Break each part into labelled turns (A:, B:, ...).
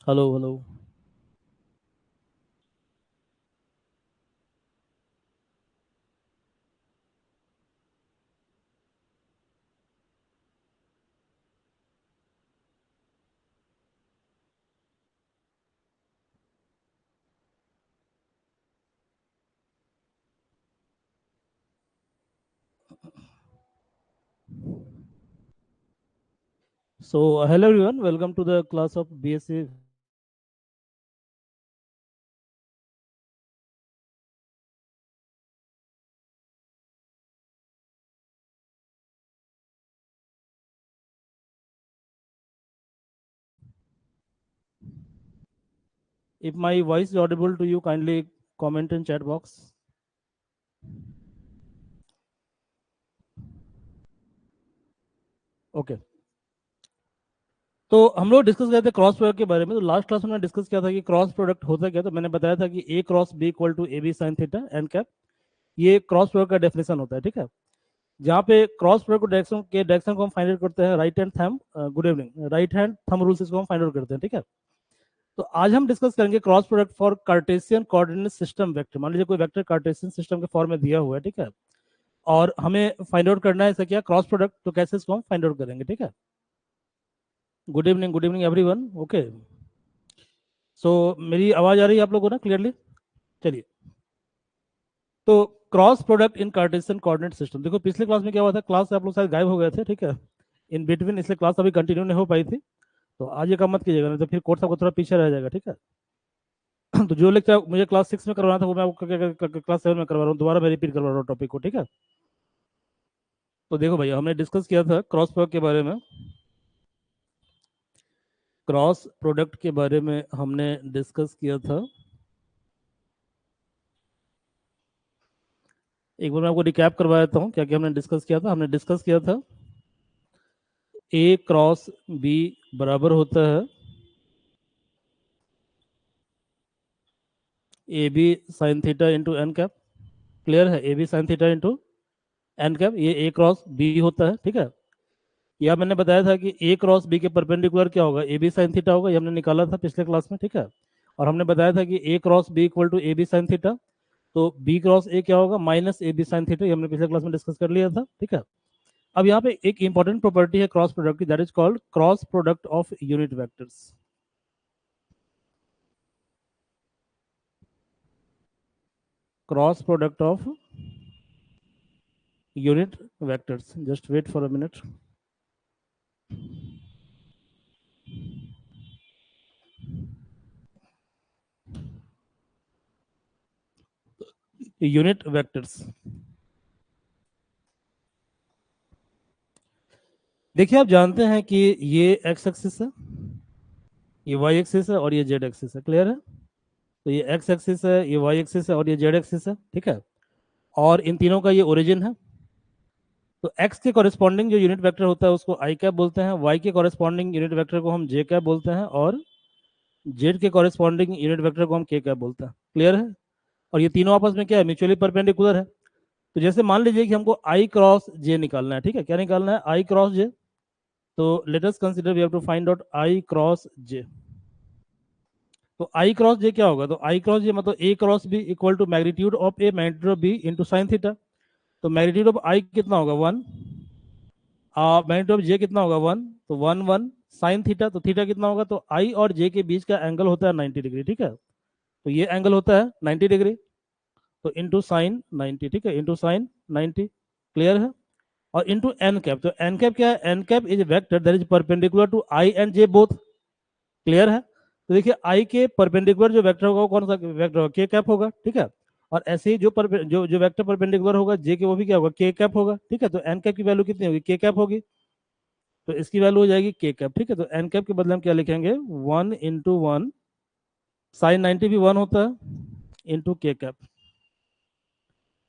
A: Hello hello. So hello everyone, welcome to the class of BSc. If my voice is audible to you, kindly comment in chat box. Okay, तो हम लोग discuss करते थे cross product के बारे में। तो लास्ट क्लास में हमने डिस्कस किया था कि क्रॉस प्रोडक्ट होता क्या। तो मैंने बताया था कि ए cross B equal to A B sine theta n cap, ये क्रॉस प्रोडक्ट का डेफिनेशन होता है। ठीक है, जहाँ पे क्रॉस प्रोडक्ट डायरेक्शन को हम फाइंड आउट करते हैं right hand thumb, good evening, right hand thumb rule से इसको हम फाइंड आउट करते हैं। ठीक है, तो आज हम डिस्कस करेंगे cross product for Cartesian coordinate system vector. मान लीजिए कोई वेक्टर कार्टेशियन सिस्टम के फॉर्म में दिया हुआ है। ठीक है, और हमें फाइंड आउट करना है इसका क्या, क्रॉस प्रोडक्ट। तो कैसे इसको हम फाइंड आउट करेंगे। ठीक है, गुड इवनिंग एवरीवन। ओके, सो मेरी आवाज आ रही है आप लोगों को ना क्लियरली। चलिए, तो cross product in Cartesian coordinate system. देखो पिछले क्लास में क्या हुआ था, क्लास से आप लोग शायद गायब हो गए थे। ठीक है, इन बिटवीन, इसलिए क्लास अभी कंटिन्यू नहीं हो पाई थी। तो आज ये काम मत कीजिएगा, नहीं तो फिर कोर्स आपको थोड़ा पीछे रह जाएगा। ठीक है, तो जो लेक्चर मुझे क्लास 6 में करवाना था वो मैं आपको क्लास 7 में करवा रहा हूँ, दोबारा मैं रिपीट करवा रहा हूँ टॉपिक को। ठीक है, तो देखो भैया, हमने डिस्कस किया था क्रॉस प्रोडक्ट के बारे में। क्रॉस प्रोडक्ट के बारे में हमने डिस्कस किया था। एक बार मैं आपको रिकैप करवा देता हूँ क्या क्या हमने डिस्कस किया था। हमने डिस्कस किया था ए क्रॉस बी बराबर होता है A B sine theta into n cap. Clear है, A B sine theta into n cap, ये ए क्रॉस बी होता है। ठीक है, या मैंने बताया था कि ए क्रॉस बी के परपेंडिकुलर क्या होगा, ए बी साइन थीटा होगा, ये हमने निकाला था पिछले क्लास में। ठीक है, और हमने बताया था कि ए cross B equal to A B sine theta, तो बी क्रॉस ए क्या होगा, minus A B sine theta, ये हमने पिछले क्लास में डिस्कस कर लिया था। ठीक है, अब यहाँ पे एक इंपॉर्टेंट प्रॉपर्टी है क्रॉस प्रोडक्ट की, that is called cross product of unit vectors. Cross product of unit vectors, just wait for a minute. Unit vectors, देखिए आप जानते हैं कि ये एक्स एक्सिस है, ये वाई एक्सिस है और ये जेड एक्सिस है। क्लियर है, तो ये एक्स एक्सिस है, ये वाई एक्सिस है और ये जेड एक्सिस है। ठीक है, और इन तीनों का ये ओरिजिन है। तो एक्स के कॉरेस्पॉन्डिंग जो यूनिट वेक्टर होता है उसको आई कैप बोलते हैं, वाई के कॉरेस्पॉन्डिंग यूनिट वेक्टर को हम जे कैप बोलते हैं, और जेड के कॉरेस्पॉन्डिंग यूनिट वेक्टर को हम के कैप बोलते हैं। क्लियर है, और ये तीनों आपस में क्या है, म्यूचुअली परपेंडिकुलर है। तो जैसे मान लीजिए कि हमको आई क्रॉस जे निकालना है। ठीक है, क्या निकालना है, आई क्रॉस जे। तो let us consider we have to find out i cross j. तो आई क्रॉस जे क्या होगा, तो आई क्रॉस जे मतलब ए cross B equal to magnitude of A magnitude of B into sine theta. तो magnitude of i कितना होगा, one, magnitude of जे कितना होगा, वन, तो वन वन, साइन थीटा, तो थीटा कितना होगा, तो आई और जे के बीच का एंगल होता है 90 डिग्री। ठीक है, तो ये एंगल होता है 90 डिग्री, तो इंटू साइन 90। ठीक है, इंटू साइन 90। क्लियर है, और इंटू एन कैप, तो एन कैप क्या है, n cap is vector that is perpendicular to i and j both. Clear है, तो देखिए आई के परपेंडिकुलर जो वेक्टर होगा वो कौन सा वेक्टर होगा, के कैप होगा। ठीक है, और ऐसे ही जो वेक्टर परपेंडिकुलर होगा जे के, वो भी क्या होगा, के कैप होगा। ठीक है, तो एन कैप की वैल्यू कितनी होगी, के कैप होगी, तो इसकी वैल्यू हो जाएगी के कैप। ठीक है, तो एन कैप के बदले हम क्या लिखेंगे, वन इंटू वन, साइन 90 भी वन होता है, इंटू के कैप।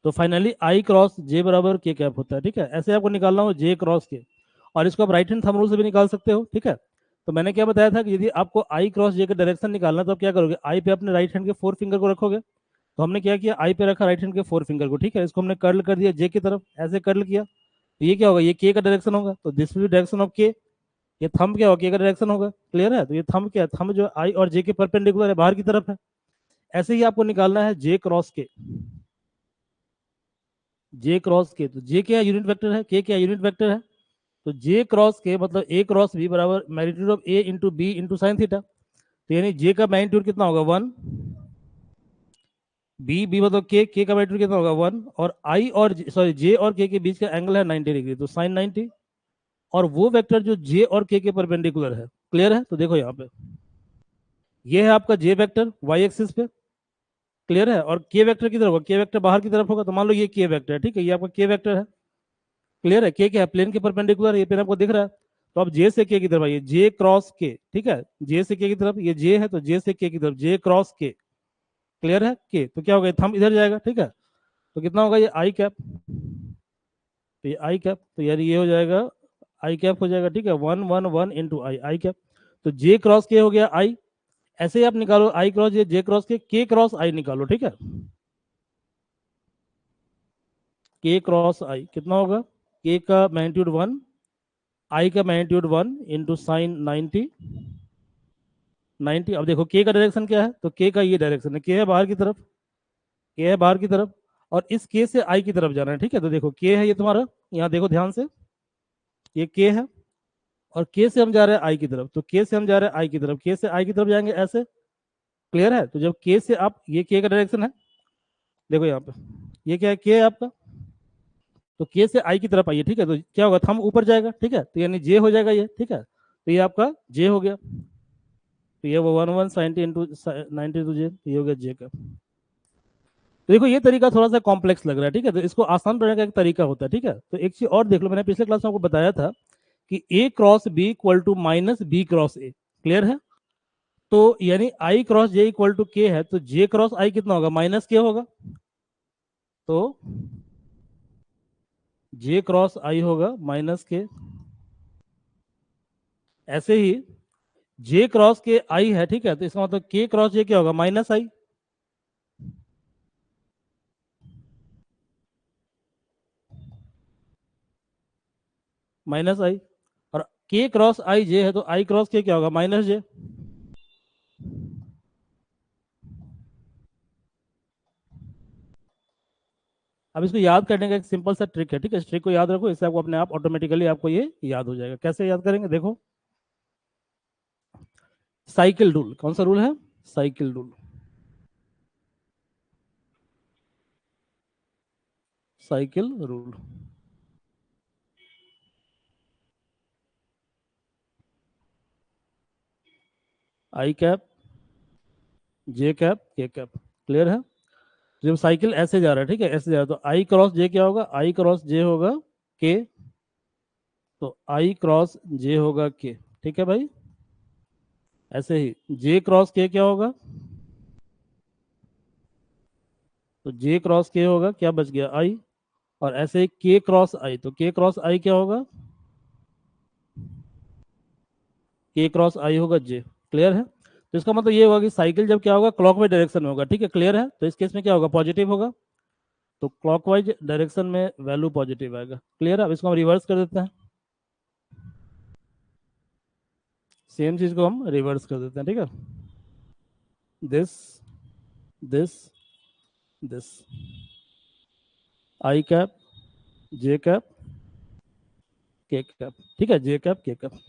A: तो फाइनली आई क्रॉस जे बराबर के कैप होता है। ठीक है, ऐसे आपको निकालना हो जे क्रॉस के, और इसको आप राइट हैंड थंब रूल से भी निकाल सकते हो। ठीक है, तो मैंने क्या बताया था कि यदि आपको आई क्रॉस जे का डायरेक्शन निकालना है तो आप क्या करोगे, आई पे अपने राइट हैंड के फोर फिंगर को रखोगे। तो हमने क्या किया, आई पे रखा राइट हैंड के फोर फिंगर को। ठीक है, इसको हमने कर्ल कर दिया जे की तरफ, ऐसे कर्ल किया, तो ये क्या होगा, ये के का डायरेक्शन होगा, तो this will be direction of के। ये थंब क्या होगा, के का डायरेक्शन होगा, क्लियर है। तो ये थंब क्या है, थंब जो आई और जे के परपेंडिकुलर है, बाहर की तरफ है। ऐसे ही आपको निकालना है जे क्रॉस के, जे क्रॉस के, तो जे क्या यूनिट वेक्टर है, के क्या यूनिट वेक्टर है, तो जे क्रॉस के मतलब ए क्रॉस बी बराबर magnitude of a into b into sine theta. तो यानी जे का मैग्नीट्यूड कितना होगा 1, बी मतलब के का मैग्नीट्यूड कितना होगा 1, और आई और सॉरी जे और के बीच का एंगल है 90 डिग्री, तो साइन 90। और वो वेक्टर जो जे और के परपेंडिकुलर है, क्लियर है। तो देखो यहाँ पे ये है आपका जे वेक्टर वाई एक्सिस पे, क्लियर है। और के वेक्टर किधर होगा, के वेक्टर बाहर की तरफ होगा, तो मान लो ये के वेक्टर है, ठीक है, ये आपका के वेक्टर है, क्लियर है। के क्या है, प्लेन के परपेंडिकुलर, ये प्लेन आपको दिख रहा है। तो अब जे से के की तरफ आइए, जे क्रॉस के, ठीक है, जे से के की तरफ, ये जे है तो जे से के की तरफ, जे क्रॉस के, क्लियर है। के तो क्या होगा, थंब इधर जाएगा, ठीक है। तो कितना होगा ये आई कैप, तो ये आई कैप, तो यार ये हो जाएगा आई कैप हो जाएगा, ठीक है, 1 1 1 इंटू आई, आई कैप। तो जे क्रॉस के हो गया आई, ऐसे ही आप निकालो आई cross j cross k cross आई निकालो, ठीक है। के क्रॉस आई कितना होगा, के का मैग्नीट्यूड 1, आई का मैग्नीट्यूड 1 इंटू साइन 90, 90। अब देखो के का डायरेक्शन क्या है, तो के का ये डायरेक्शन है, के है बाहर की तरफ, के है बाहर की तरफ, और इस के से आई की तरफ जाना है, ठीक है। तो देखो के है ये तुम्हारा, यहाँ देखो ध्यान से, ये के है, और के से हम जा रहे हैं आई की तरफ, तो के से हम जा रहे हैं आई की तरफ, के से आई की तरफ जाएंगे ऐसे, क्लियर है। तो जब के से आप, ये के का डायरेक्शन है, देखो यहाँ पे ये क्या है, के है आपका, तो के से आई की तरफ आइए, ठीक है। तो क्या होगा, थंब ऊपर जाएगा, ठीक है, तो यानी जे हो जाएगा ये, ठीक है। तो ये आपका जे हो गया, तो ये वो 1 1 90 इंटू 90 टू जे, ये हो गया जे का। तो देखो ये तरीका थोड़ा सा कॉम्प्लेक्स लग रहा है, ठीक है, तो इसको आसान बनाने का एक तरीका होता है, ठीक है। तो एक चीज और देख लो, मैंने पिछले क्लास में आपको बताया था कि ए cross B equal to minus B cross A, clear है। तो यानी i cross j equal to k है, तो जे क्रॉस आई कितना होगा, माइनस के होगा, तो जे क्रॉस आई होगा माइनस के। ऐसे ही जे क्रॉस के आई है, ठीक है, तो इसका मतलब के क्रॉस जे क्या होगा, माइनस आई, माइनस आई। और के क्रॉस आई जे है, तो आई क्रॉस के क्या होगा, माइनस जे। अब इसको याद करने का एक सिंपल सा ट्रिक है, ठीक है, इस ट्रिक को याद रखो, इससे आपको अपने आप ऑटोमेटिकली आपको ये याद हो जाएगा। कैसे याद करेंगे, देखो साइकिल रूल, कौन सा रूल है, साइकिल रूल, साइकिल रूल। आई cap j cap k cap, clear है। जब साइकिल ऐसे जा रहा है, ठीक है, ऐसे जा रहा है, तो आई क्रॉस जे क्या होगा, आई क्रॉस जे होगा के, तो आई क्रॉस जे होगा के, ठीक है भाई। ऐसे ही जे क्रॉस के क्या होगा, तो जे क्रॉस के होगा, क्या बच गया आई। और ऐसे ही के क्रॉस आई, तो के क्रॉस आई क्या होगा, के क्रॉस आई होगा जे, क्लियर है। तो इसका मतलब ये होगा कि साइकिल जब क्या होगा, क्लॉकवाइज डायरेक्शन में होगा, ठीक है, क्लियर है। तो इस केस में क्या होगा, पॉजिटिव होगा, तो क्लॉकवाइज डायरेक्शन में वैल्यू पॉजिटिव आएगा, क्लियर है। अब इसको हम रिवर्स कर देते हैं, सेम चीज को हम रिवर्स कर देते हैं, ठीक है, this this this, I cap j cap k cap, ठीक है, जे कैप के कैप।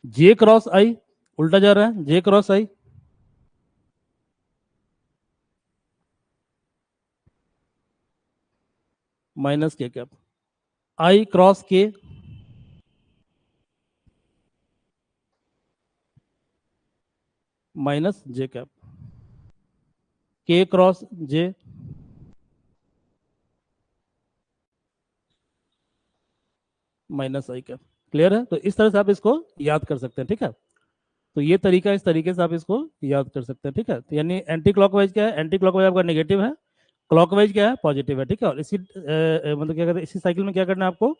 A: जे क्रॉस आई उल्टा जा रहा है, जे क्रॉस आई माइनस के कैप, आई क्रॉस के माइनस जे कैप, के क्रॉस जे माइनस आई कैप, क्लियर है। तो इस तरह से आप इसको याद कर सकते हैं, ठीक है। तो ये तरीका, इस तरीके से आप इसको याद कर सकते हैं, ठीक है। तो यानी एंटी क्लॉकवाइज क्या है, एंटी क्लॉकवाइज आपका नेगेटिव है, क्लॉकवाइज क्या है, पॉजिटिव है, ठीक है। और इसी मतलब क्या कहते हैं, इसी साइकिल में क्या करना है आपको,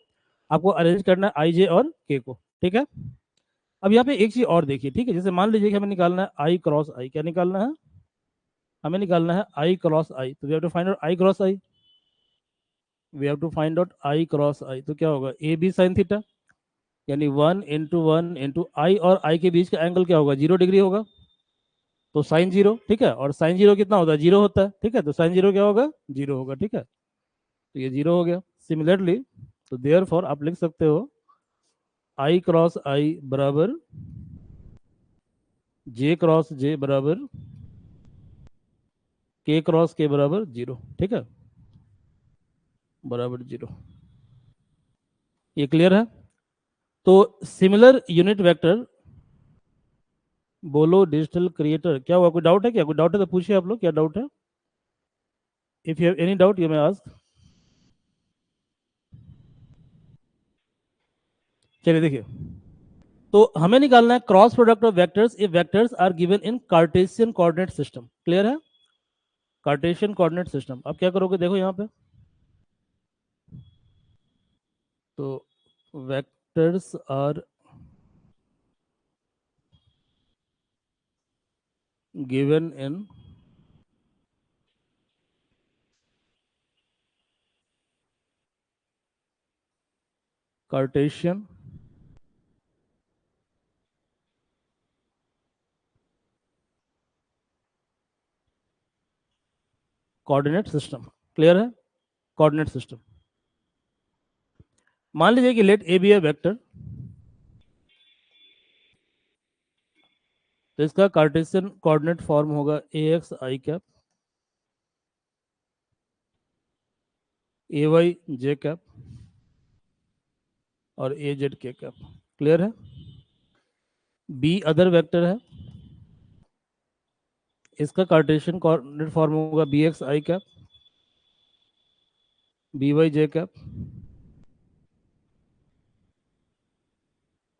A: आपको अरेंज करना है आई जे और के को, ठीक है। अब यहाँ पे एक चीज और देखिए, ठीक है, जैसे मान लीजिए कि हमें निकालना है आई क्रॉस आई, क्या निकालना है, हमें निकालना है आई क्रॉस आई, तो we have to find out i cross i, we have to find out i cross i, तो क्या होगा, ए बी साइन थीटा, यानी 1 × 1 × आई और आई के बीच का एंगल क्या होगा, 0 डिग्री होगा, तो साइन 0, ठीक है। और साइन 0 कितना होता है, 0 होता है, ठीक है। तो साइन 0 क्या होगा, 0 होगा, ठीक है। तो ये 0 हो गया। सिमिलरली तो देयर फॉर आप लिख सकते हो I×I बराबर J×J बराबर K×K बराबर 0, ठीक है, बराबर 0। ये क्लियर है। तो सिमिलर यूनिट वेक्टर बोलो डिजिटल क्रिएटर, क्या हुआ, कोई डाउट है क्या, कोई डाउट है तो पूछिए आप लोग, क्या डाउट है। If you have any doubt you may ask. चलिए देखिए, तो हमें निकालना है cross product of vectors if vectors are given in Cartesian coordinate system. Clear है, कार्टेशियन कोऑर्डिनेट सिस्टम। अब क्या करोगे, देखो यहाँ पे, तो vectors are given in Cartesian coordinate system. Clear है, कोऑर्डिनेट सिस्टम। मान लीजिए कि let a B a vector, तो इसका कार्टेशियन कोऑर्डिनेट फॉर्म होगा a x i cap, A y j cap और ए जेड के कैप। क्लियर है। बी अदर वेक्टर है, इसका कार्टेशियन कोऑर्डिनेट फॉर्म होगा B x i cap, B y j cap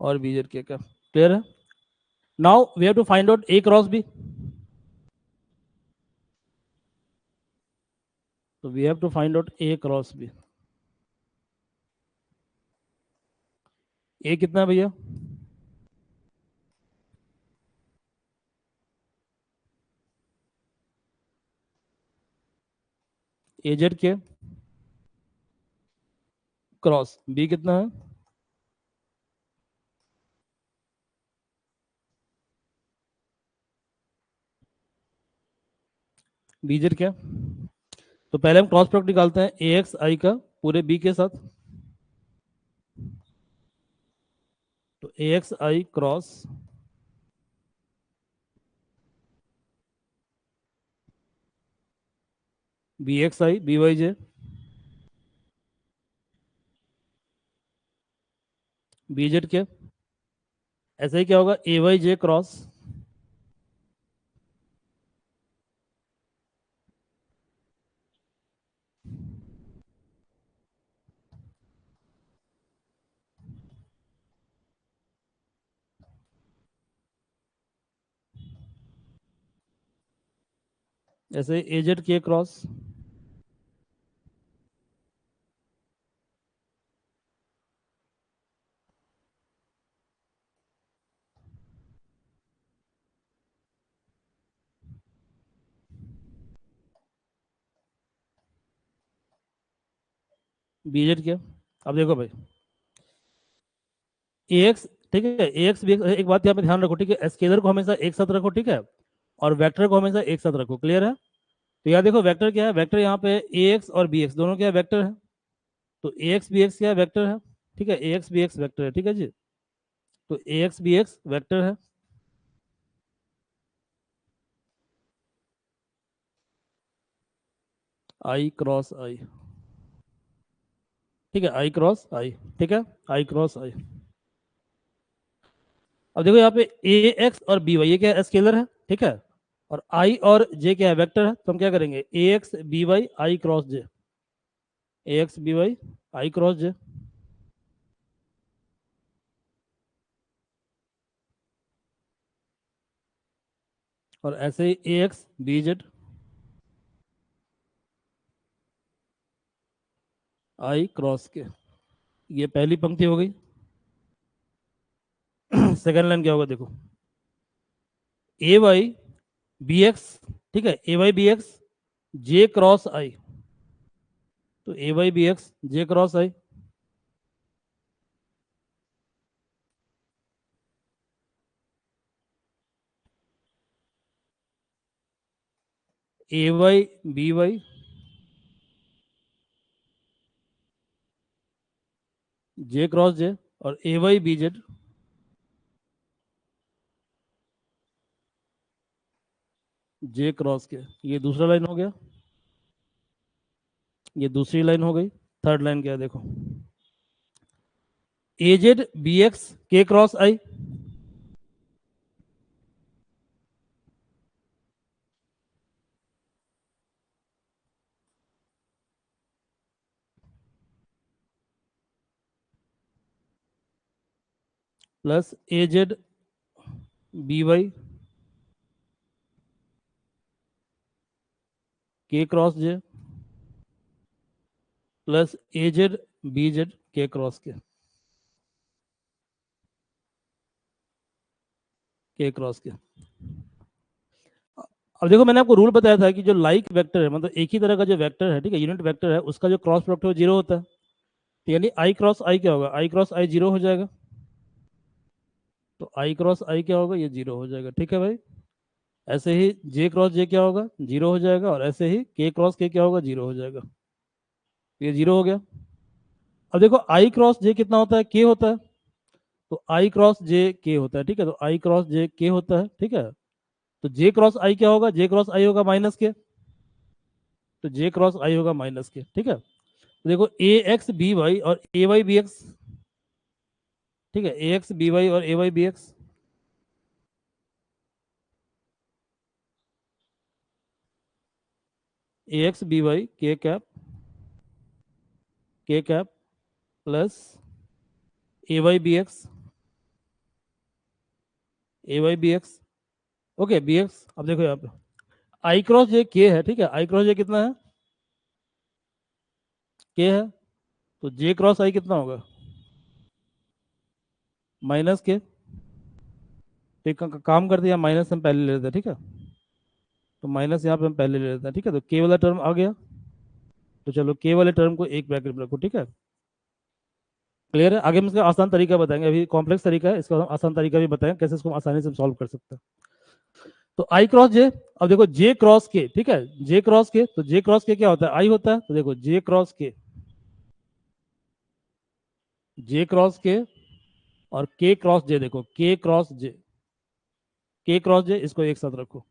A: और B z k cap. Clear है। Now we have to find out A cross B, तो we have to find out A cross B. A कितना है भैया, A z k cross B कितना है, B Z क्या। तो पहले हम क्रॉस प्रोडक्ट निकालते हैं ए एक्स आई का पूरे बी के साथ, तो A x i cross B x i B y j B z k. ऐसा ही क्या होगा, ए वाई जे क्रॉस ऐसे ए z k cross B z के। अब देखो भाई, ए एक्स, ठीक है, ए एक्स बी एक्स, एक बात यहाँ पे ध्यान रखो, ठीक है, स्केलर को हमेशा एक साथ रखो, ठीक है, और वेक्टर को हमेशा एक साथ रखो। क्लियर है। तो यहाँ देखो वेक्टर क्या है, वेक्टर यहाँ पे ए एक्स और बी एक्स दोनों क्या है, वेक्टर है। तो ए एक्स बी एक्स क्या है, वेक्टर है, ठीक है, ए एक्स बी एक्स वेक्टर है, ठीक है जी। तो A x B x vector है, आई क्रॉस आई, ठीक है, आई क्रॉस आई, ठीक है, आई क्रॉस आई। अब देखो यहाँ पे ए एक्स और बी वाई ये क्या है, स्केलर है, ठीक है, और आई और जे क्या है, वेक्टर है। तो हम क्या करेंगे, A x B y i cross j, A x B y i cross j, और ऐसे ही A x B z i cross k. ये पहली पंक्ति हो गई। सेकंड लाइन क्या होगा, देखो ए वाई बी एक्स, ठीक है, ए y B x J cross i, तो A y B x J cross I, A y B y J cross j, और A y B z J cross k. ये दूसरा line हो गया, ये दूसरी लाइन हो गई। थर्ड लाइन क्या है देखो, ए जेड बी एक्स के क्रॉस आई प्लस ए जेड बी वाई के क्रॉस जे प्लस ए z b z k cross k cross के। अब देखो मैंने आपको रूल बताया था कि जो लाइक वेक्टर है, मतलब एक ही तरह का जो वेक्टर है, ठीक है, यूनिट वेक्टर है, उसका जो क्रॉस प्रोडक्ट है वो जीरो होता है। तो यानी आई क्रॉस आई क्या होगा, आई क्रॉस आई जीरो हो जाएगा। तो आई क्रॉस आई क्या होगा, ये जीरो हो जाएगा, ठीक है भाई। ऐसे ही जे क्रॉस जे क्या होगा, जीरो हो जाएगा, और ऐसे ही के क्रॉस के क्या होगा, जीरो हो जाएगा। तो ये जीरो हो गया। अब देखो आई क्रॉस जे कितना होता है, के होता है। तो आई क्रॉस जे के होता है, ठीक है, तो आई क्रॉस जे के होता है, ठीक है। तो जे क्रॉस आई क्या होगा, जे क्रॉस आई होगा माइनस के। तो जे क्रॉस आई होगा माइनस के, ठीक है। तो देखो ए एक्स बी वाई और ए वाई बी एक्स, ठीक है, ए एक्स बी वाई और A y B x, A x B y k cap plus A y B x A y B x, okay B x. अब देखो यहाँ पे आई cross जे के है, ठीक है, आई क्रॉस जे कितना है, के है। तो जे क्रॉस आई कितना होगा, माइनस के। तो एक काम करते हैं, माइनस हम पहले ले लेते हैं, ठीक है। तो माइनस यहाँ पे हम पहले ले लेते हैं, ठीक है। तो के वाला टर्म आ गया। तो चलो के वाले टर्म को एक ब्रैकेट में रखो, ठीक है। क्लियर है। आगे हम इसका आसान तरीका बताएंगे, अभी कॉम्प्लेक्स तरीका है, इसका हम आसान तरीका भी बताएंगे कैसे इसको हम आसानी से सॉल्व कर सकते हैं। तो आई क्रॉस जे, अब देखो जे क्रॉस के, ठीक है, जे क्रॉस के, तो जे क्रॉस के क्या होता है, आई होता है। तो देखो जे क्रॉस के और के क्रॉस जे, देखो के क्रॉस जे इसको एक साथ रखो।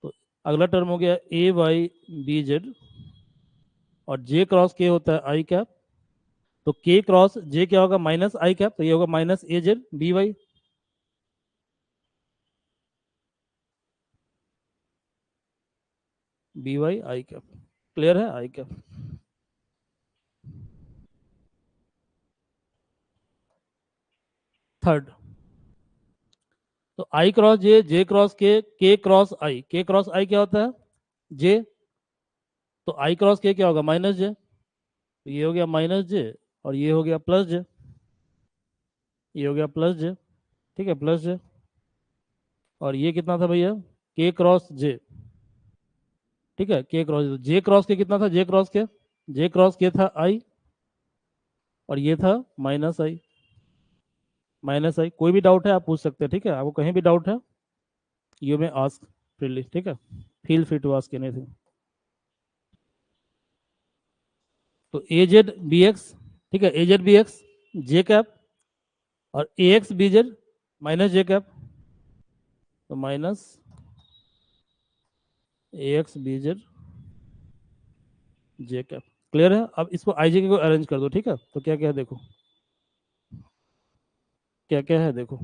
A: तो अगला टर्म हो गया ए वाई बी जेड, और जे क्रॉस के होता है आई कैप। तो के क्रॉस जे क्या होगा, माइनस आई कैप, तो ये होगा minus A z B y, B y i cap. Clear है, आई कैप। थर्ड, तो i cross j cross k cross i, k cross आई क्या होता है, जे। तो आई क्रॉस के क्या होगा, माइनस जे। तो ये हो गया माइनस जे, और ये हो गया प्लस जे, ये हो गया प्लस जे, ठीक है, प्लस जे। और ये कितना था भैया, के क्रॉस जे, ठीक है, के क्रॉस जे क्रॉस के कितना था, जे क्रॉस के था आई, और ये था माइनस आई। कोई भी डाउट है आप पूछ सकते हैं, ठीक है, आपको कहीं भी डाउट है यू में आस्क फ्रीली, ठीक है, feel free to ask anything. तो ए जेड बी एक्स, ठीक है, a z B x j cap, और a x B z minus j cap, तो minus a x B z j cap. Clear है। अब इसको आई जे को अरेंज कर दो, ठीक है। तो क्या क्या है देखो, क्या क्या है देखो।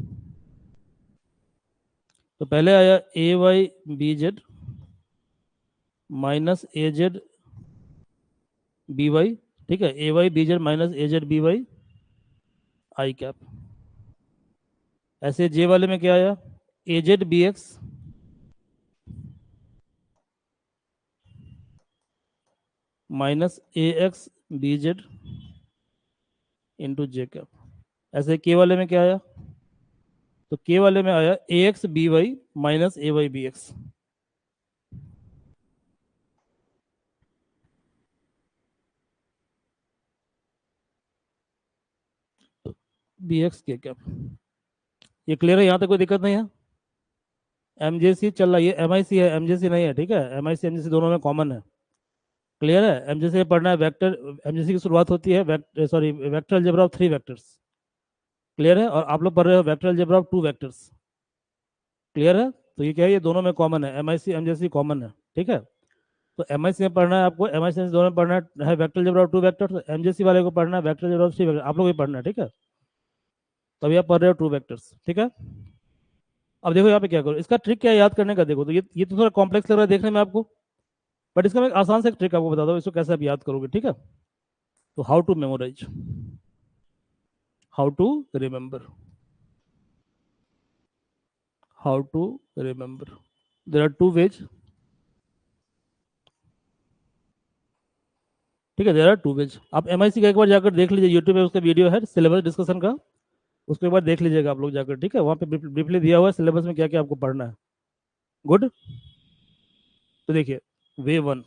A: तो पहले आया ए y B z minus A z B Y, ठीक है, ए y B z minus A z B y i cap. ऐसे जे वाले में क्या आया, ए z B x minus a x B Z into J cap. ऐसे के वाले में क्या आया, तो के वाले में आया A x B y minus A y B x, B x k cap. ये क्लियर है, यहाँ तक कोई दिक्कत नहीं है। एमजेसी चल रहा है, ये एमआईसी है, एमजेसी नहीं है, ठीक है। एमआईसी एमजेसी दोनों में कॉमन है, क्लियर है। एमजेसी में पढ़ना है वेक्टर, एमजेसी की शुरुआत होती है sorry vector algebra of 3 vectors, clear है। और आप लोग पढ़ रहे हो vector algebra of 2 vectors, clear है। तो ये क्या है, ये दोनों में कॉमन है, एमआईसी एमजेसी कॉमन है, ठीक है। तो एमआईसी में पढ़ना है आपको, एमआईसी दोनों में पढ़ना है वेक्टर अलजेब्रा ऑफ 2 वेक्टर, तो एमजेसी वाले को पढ़ना है वेक्टर अलजेब्रा ऑफ 3 वेक्टर, आप लोग भी पढ़ना है, ठीक है। तभी आप पढ़ रहे हो 2 वेक्टर्स, ठीक है। अब देखो यहाँ पे क्या करो, इसका ट्रिक क्या है याद करने का, देखो तो ये तो थोड़ा कॉम्प्लेक्स लग रहा है देखने में आपको, बट इसका मैं एक आसान से ट्रिक आपको बता दो, इसको कैसे आप याद करोगे, ठीक है। तो how to memorise, how to remember, how to remember, there are 2 ways, ठीक है। There are 2 ways. आप एमआईसी का एक बार जाकर देख लीजिए, यूट्यूब पे उसका वीडियो है सिलेबस डिस्कशन का, उसको एक बार देख लीजिएगा आप लोग जाकर, ठीक है। वहाँ पे ब्रीफली दिया हुआ है सिलेबस में क्या क्या आपको पढ़ना है। गुड। तो देखिए, वे 1,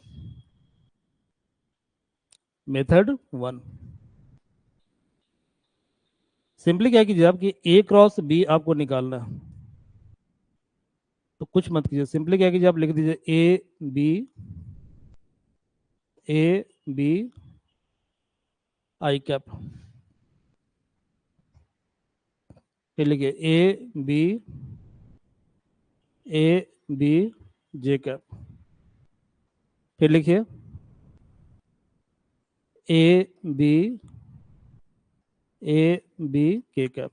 A: मेथड 1, सिंपली क्या कीजिए आपकी ए क्रॉस बी आपको निकालना है, तो कुछ मत कीजिए, सिंपली क्या कीजिए आप लिख दीजिए B A B i cap, फिर लिखिए B A B j cap, फिर लिखिए A B A B k cap,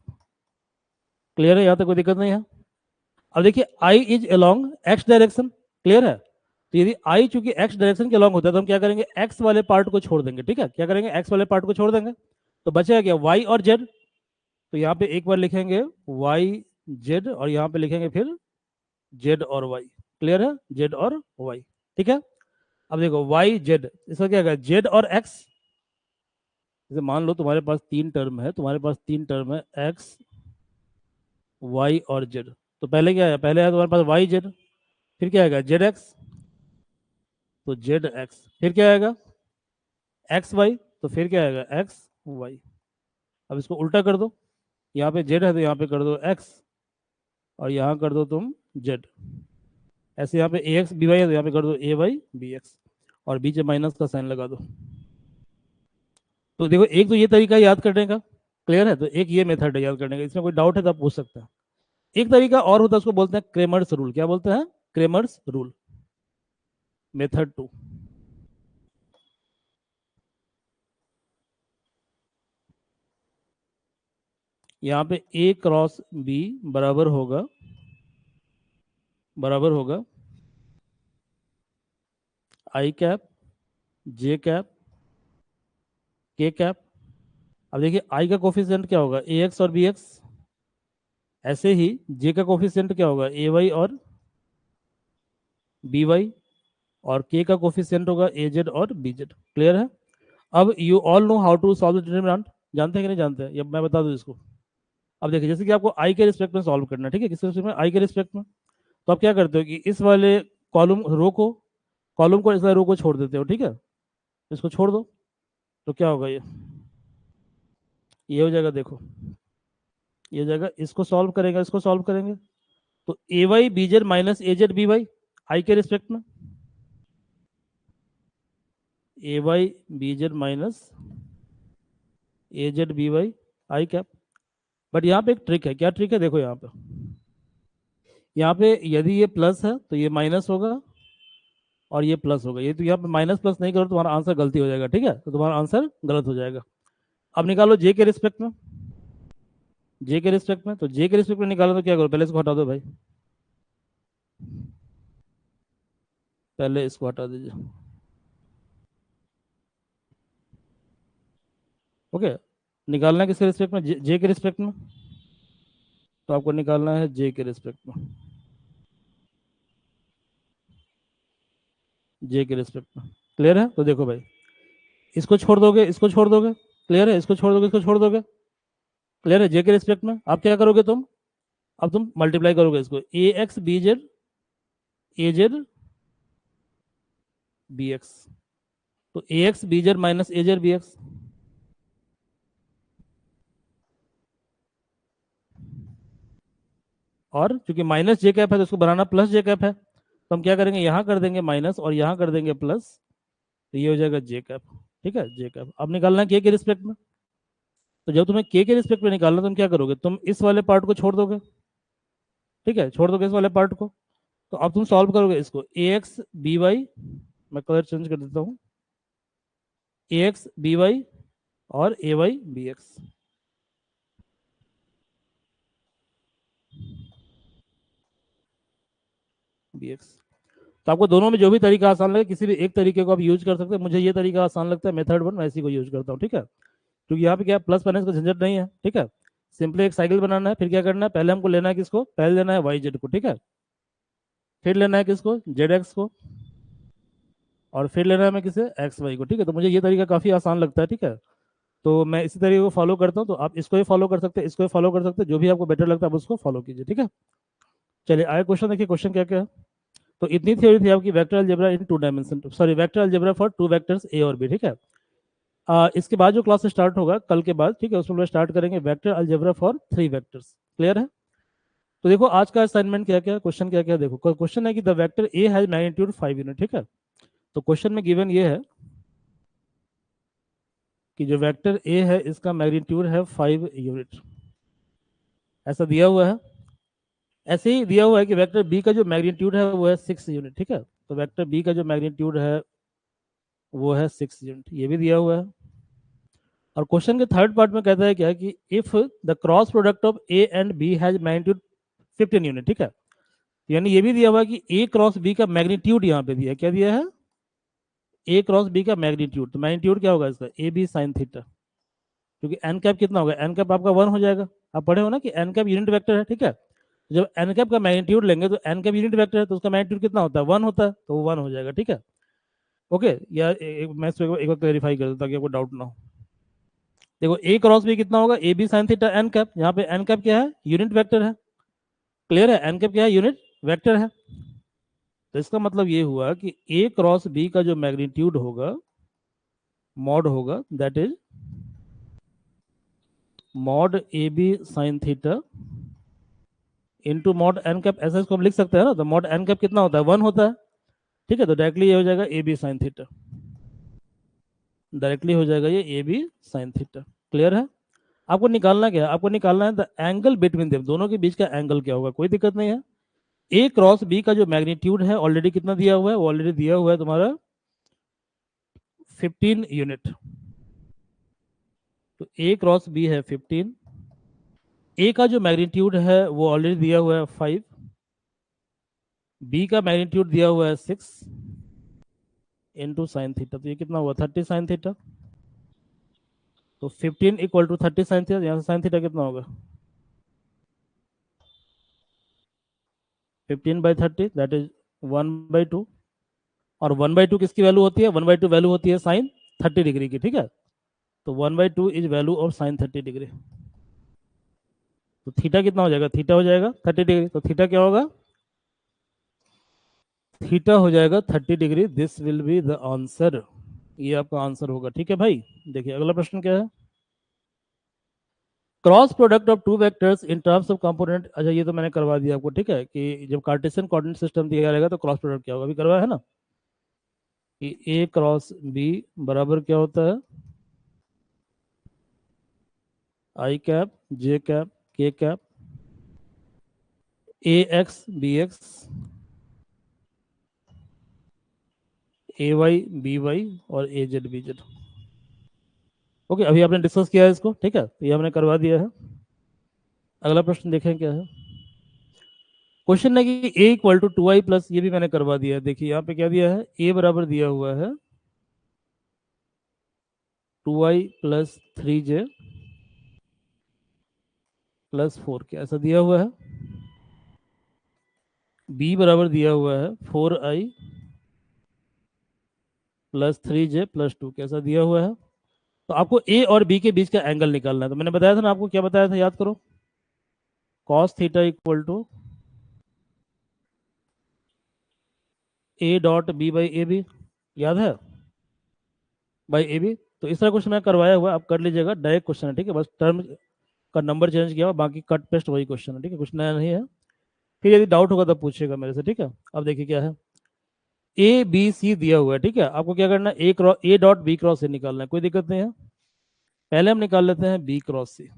A: clear है, यहाँ तक कोई दिक्कत नहीं है। अब देखिए i is along x direction, clear है। तो यदि आई चूंकि एक्स डायरेक्शन के अलोंग होता है तो हम क्या करेंगे, एक्स वाले पार्ट को छोड़ देंगे, ठीक है। क्या करेंगे, एक्स वाले पार्ट को छोड़ देंगे, तो बचेगा क्या, वाई और जेड। तो यहाँ पे एक बार लिखेंगे वाई जेड, और यहाँ पे लिखेंगे फिर जेड और वाई, क्लियर है, जेड और वाई, ठीक है। अब देखो वाई जेड, इसका क्या है, जेड और एक्स। जैसे मान लो तुम्हारे पास 3 टर्म है, तुम्हारे पास 3 टर्म है एक्स वाई और जेड। तो पहले क्या है, पहले है तुम्हारे पास वाई जेड, फिर क्या आएगा जेड एक्स, तो जेड एक्स, फिर क्या आएगा एक्स वाई, तो फिर क्या आएगा एक्स वाई। अब इसको उल्टा कर दो, यहाँ पे जेड है तो यहाँ पे कर दो एक्स, और यहाँ कर दो तुम जेड। ऐसे यहाँ पे ए एक्स बी वाई है तो यहाँ पे कर दो ए वाई बी एक्स, और बीच में माइनस का साइन लगा दो। तो देखो एक तो ये तरीका है याद करने का, क्लियर है। तो एक ये मेथड है याद करने का, इसमें कोई डाउट है तो आप पूछ सकते हैं। एक तरीका और होता है, उसको बोलते हैं क्रेमर्स रूल। क्या बोलते हैं, क्रेमर्स रूल, मेथड 2। यहाँ पे ए क्रॉस बी बराबर होगा, बराबर होगा i cap j cap k cap. अब देखिए आई का कोफिशिएंट क्या होगा, ए एक्स और बी एक्स, ऐसे ही जे का कोफिशिएंट क्या होगा, ए वाई और बी वाई, और के का कोफिशिएंट होगा ए जेड और बी जेड, क्लियर है। अब you all know how to solve the determinant, जानते हैं कि नहीं जानते हैं, या मैं बता दूं इसको। अब देखिए जैसे कि आपको आई के रिस्पेक्ट में सॉल्व करना है, ठीक है, किस रिस्पेक्ट में, आई के रिस्पेक्ट में। तो आप क्या करते हो कि इस वाले कॉलम रो को, कॉलम को, इस वाले रो को छोड़ देते हो, ठीक है। इसको छोड़ दो, तो क्या होगा ये हो जाएगा, देखो ये हो जाएगा, इसको सॉल्व करेंगे, इसको सॉल्व करेंगे, तो A y B z minus A z B y, i के रिस्पेक्ट में A y B z minus A z B y i cap. But यहाँ पे एक ट्रिक है, क्या ट्रिक है, देखो यहाँ पे, यहाँ पे यदि ये प्लस है तो ये माइनस होगा, और ये प्लस होगा, ये तो यहाँ पे माइनस प्लस नहीं करो तो तुम्हारा आंसर गलती हो जाएगा, ठीक है, तो तुम्हारा आंसर गलत हो जाएगा। अब निकालो जे के रिस्पेक्ट में, जे के रिस्पेक्ट में, तो जे के रिस्पेक्ट में निकालो तो क्या करो, पहले इसको हटा दो भाई, पहले इसको हटा दीजिए, ओके। निकालना है किसके रिस्पेक्ट में, जे के रिस्पेक्ट में, तो आपको निकालना है जे के रिस्पेक्ट में, जे के रिस्पेक्ट में, क्लियर है। तो देखो भाई, इसको छोड़ दोगे, इसको छोड़ दोगे, क्लियर है, इसको छोड़ दोगे, इसको छोड़ दोगे, क्लियर है। जे के रिस्पेक्ट में आप क्या करोगे तुम, अब तुम मल्टीप्लाई करोगे इसको, A x B z A z B x, तो A x B z minus A z B x, और चूंकि माइनस जे कैप है तो उसको बनाना प्लस जे कैप है, तो हम क्या करेंगे, यहाँ कर देंगे माइनस और यहाँ कर देंगे प्लस, तो ये हो जाएगा जे कैप। ठीक है, जे कैप अब निकालना है के रिस्पेक्ट में। तो जब तुम्हें के रिस्पेक्ट में निकालना, तुम क्या करोगे, तुम इस वाले पार्ट को छोड़ दोगे। ठीक है, छोड़ दोगे इस वाले पार्ट को। तो अब तुम सॉल्व करोगे इसको, ए एक्स बी वाई, मैं कलर चेंज कर देता हूँ, ए एक्स बी वाई और A y B x. B x, तो आपको दोनों में जो भी तरीका आसान लगे किसी भी एक तरीके को आप यूज कर सकते हैं। मुझे ये तरीका आसान लगता है, मेथड वन, मैं इसी को यूज करता हूँ। ठीक है, क्योंकि यहाँ पे क्या प्लस माइनस का झंझट नहीं है। ठीक है, सिंपली एक साइकिल बनाना है, फिर क्या करना है, पहले हमको लेना है किसको, पहले लेना है वाई जेड को। ठीक है, फिर लेना है किसको, जेड एक्स को, और फिर लेना है हमें किसे, एक्स वाई को। ठीक है, तो मुझे ये तरीका काफी आसान लगता है। ठीक है, तो मैं इसी तरीके को फॉलो करता हूँ, तो आप इसको भी फॉलो कर सकते हैं, इसको भी फॉलो कर सकते हैं, जो भी आपको बेटर लगता है आप उसको फॉलो कीजिए। ठीक है, चलिए आगे क्वेश्चन देखिए, क्वेश्चन क्या क्या है। तो इतनी थ्योरी थी आपकी vector algebra in two dimension, sorry vector algebra for two vectors a और बी। ठीक है, इसके बाद जो क्लास स्टार्ट होगा कल के बाद, ठीक है, उसमें स्टार्ट करेंगे vector algebra for three vectors. Clear है। तो देखो आज का असाइनमेंट क्या क्या, क्वेश्चन क्या क्या, देखो क्वेश्चन है कि the vector A has magnitude 5 unit. ठीक है, तो क्वेश्चन में गिवन ये है कि जो वेक्टर ए है इसका मैग्नीट्यूड है 5 यूनिट, ऐसा दिया हुआ है। ऐसे ही दिया हुआ है कि वेक्टर बी का जो मैग्नीट्यूड है वो है 6 यूनिट। ठीक है, तो वेक्टर बी का जो मैग्नीट्यूड है वो है 6 यूनिट, ये भी दिया हुआ है। और क्वेश्चन के थर्ड पार्ट में कहता है क्या कि if the cross product of a and b has magnitude 15 unit. ठीक है, यानी ये भी दिया हुआ है कि ए क्रॉस बी का मैग्नीट्यूड यहाँ पे दिया है, क्या दिया है, ए क्रॉस बी का मैग्नीट्यूड। तो मैग्नीट्यूड क्या होगा इसका, ए बी साइन थीटा, क्योंकि एन कैप कितना होगा, एन कैप आपका 1 हो जाएगा। आप पढ़े हो ना कि एन कैप यूनिट वेक्टर है। ठीक है, जब एन कैप का मैग्नीट्यूड लेंगे तो एन कैप यूनिट वेक्टर है तो उसका मैग्नीट्यूड कितना होता है, 1 होता है, तो वो 1 हो जाएगा। ठीक है, ओके, या मैं इसको एक बार क्लेरिफाई कर दूँ ताकि आपको डाउट ना हो। देखो ए क्रॉस बी कितना होगा, A B sine theta n cap, यहाँ पे एन कैप क्या है, यूनिट वेक्टर है। क्लियर है, एन कैप क्या है, यूनिट वेक्टर है। तो इसका मतलब ये हुआ कि ए क्रॉस बी का जो मैग्नीट्यूड होगा, मॉड होगा, that is mod a B sine theta into mod n cap, ऐसा इसको हम लिख सकते हैं ना। तो मॉड एन कैप कितना होता है, 1 होता है। ठीक है, तो डायरेक्टली ये हो जाएगा A B sine theta, directly हो जाएगा ये a B sine theta. Clear है। आपको निकालना क्या है, आपको निकालना है द एंगल बिटवीन देम, दोनों के बीच का एंगल क्या होगा, कोई दिक्कत नहीं है। ए क्रॉस बी का जो मैग्नीट्यूड है ऑलरेडी कितना दिया हुआ है, वो ऑलरेडी दिया हुआ है तुम्हारा 15 यूनिट। तो ए क्रॉस बी है 15, ए का जो मैग्नीट्यूड है वो ऑलरेडी दिया हुआ है 5, बी का मैग्नीट्यूड दिया हुआ है 6 इंटू साइन थीटा, तो ये कितना हुआ 30 साइन थीटा। तो 15 इक्वल टू 30 साइन थीटा, यहाँ से साइन थीटा कितना होगा, 15/30 दैट इज 1/2। और 1/2 किसकी वैल्यू होती है, 1/2 वैल्यू होती है साइन 30 डिग्री की। ठीक है, तो 1/2 is value of sine 30 degree. तो थीटा कितना हो जाएगा, थीटा हो जाएगा 30 डिग्री, तो थीटा क्या होगा, थीटा हो जाएगा 30 degree. This will be the answer, ये आपका आंसर होगा। ठीक है भाई, देखिए अगला प्रश्न क्या है, cross product of two vectors in terms of component. अच्छा ये तो मैंने करवा दिया आपको। ठीक है, कि जब कार्टेशियन कोऑर्डिनेट सिस्टम दिया रहेगा तो क्रॉस प्रोडक्ट क्या होगा, अभी करवाया है ना, कि ए क्रॉस बी बराबर क्या होता है, i cap j cap k cap a x B x A y B y और ए जेड बी जेड। ओके, अभी आपने डिस्कस किया है इसको। ठीक है, तो ये हमने करवा दिया है। अगला प्रश्न देखें क्या है, क्वेश्चन है कि ए इक्वल टू 2i प्लस, ये भी मैंने करवा दिया है। देखिए यहाँ पे क्या दिया है, ए बराबर दिया हुआ है 2i plus 3j plus 4k, ऐसा दिया हुआ है। बी बराबर दिया हुआ है 4i plus 3j plus 2k, ऐसा दिया हुआ है। तो आपको ए और बी के बीच का एंगल निकालना है। तो मैंने बताया था ना आपको, क्या बताया था याद करो, cos theta equal to a dot b by a b, याद है, बाई ए बी। तो इस तरह क्वेश्चन मैं करवाया हुआ, आप कर लीजिएगा, डायरेक्ट क्वेश्चन है। ठीक है, बस टर्म का नंबर चेंज किया हुआ, बाकी कट पेस्ट वही क्वेश्चन है। ठीक है, कुछ नया नहीं है। फिर यदि डाउट होगा तब पूछेगा मेरे से, ठीक है। अब देखिए क्या है, ए बी सी दिया हुआ है, ठीक है। आपको क्या करना है, ए डॉट बी क्रॉस से निकालना है, कोई दिक्कत नहीं है। पहले हम निकाल लेते हैं बी क्रॉस सी।